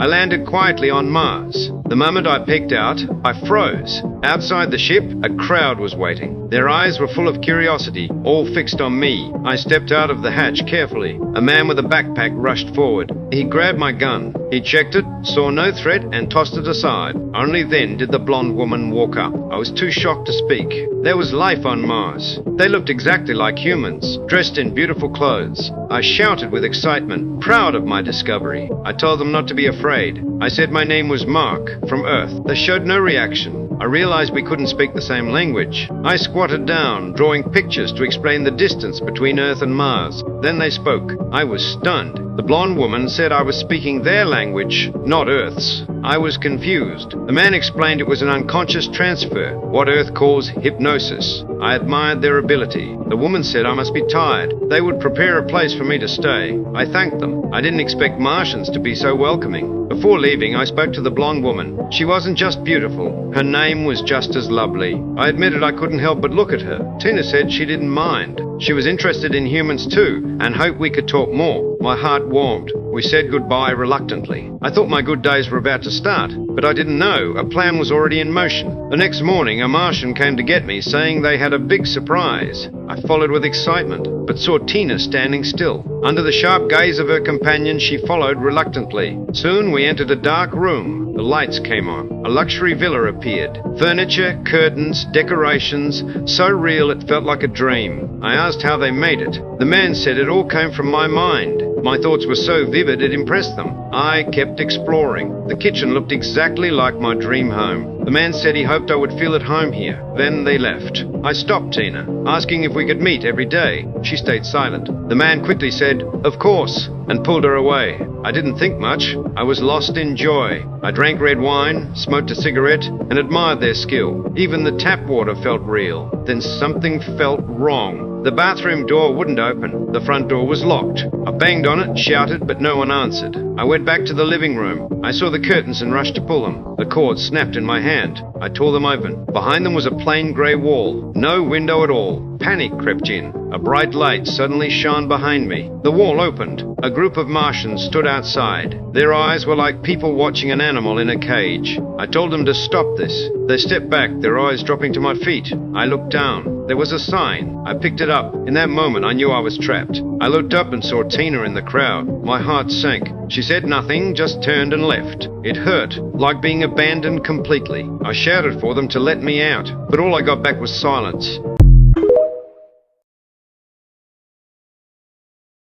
I landed quietly on Mars. The moment I peeked out, I froze. Outside the ship, a crowd was waiting. Their eyes were full of curiosity, all fixed on me. I stepped out of the hatch carefully. A man with a backpack rushed forward. He grabbed my gun. He checked it, saw no threat, and tossed it aside. Only then did the blonde woman walk up. I was too shocked to speak. There was life on Mars. They looked exactly like humans, dressed in beautiful clothes. I shouted with excitement, proud of my discovery. I told them not to be afraid. I said my name was Mark, from Earth. They showed no reaction. I realized we couldn't speak the same language. I squatted down, drawing pictures to explain the distance between Earth and Mars. Then they spoke. I was stunned. The blonde woman said I was speaking their language, not Earth's. I was confused. The man explained it was an unconscious transfer, what Earth calls hypnosis. I admired their ability. The woman said I must be tired. They would prepare a place for me to stay. I thanked them. I didn't expect Martians to be so welcoming. Before leaving, I spoke to the blonde woman. She wasn't just beautiful. Her name was just as lovely. I admitted I couldn't help but look at her. Tina said she didn't mind. She was interested in humans too, and hoped we could talk more. My heart warmed. We said goodbye reluctantly. I thought my good days were about to start, but I didn't know a plan was already in motion. The next morning, a Martian came to get me, saying they had a big surprise. I followed with excitement, but saw Tina standing still. Under the sharp gaze of her companion, she followed reluctantly. Soon we entered a dark room. The lights came on. A luxury villa appeared. Furniture, curtains, decorations, so real it felt like a dream. I asked how they made it. The man said it all came from my mind. My thoughts were so vivid it impressed them. I kept exploring. The kitchen looked exactly like my dream home. The man said he hoped I would feel at home here. Then they left. I stopped Tina, asking if we could meet every day. She stayed silent. The man quickly said, "Of course," and pulled her away. I didn't think much. I was lost in joy. I drank red wine, smoked a cigarette, and admired their skill. Even the tap water felt real. Then something felt wrong. The bathroom door wouldn't open. The front door was locked. I banged on it, shouted, but no one answered. I went back to the living room. I saw the curtains and rushed to pull them. The cords snapped in my hand. I tore them open. Behind them was a plain grey wall. No window at all. Panic crept in. A bright light suddenly shone behind me. The wall opened. A group of Martians stood outside. Their eyes were like people watching an animal in a cage. I told them to stop this. They stepped back, their eyes dropping to my feet. I looked down. There was a sign. I picked it up. In that moment, I knew I was trapped. I looked up and saw Tina in the crowd. My heart sank. She said nothing, just turned and left. It hurt, like being abandoned completely. I shouted for them to let me out, but all I got back was silence.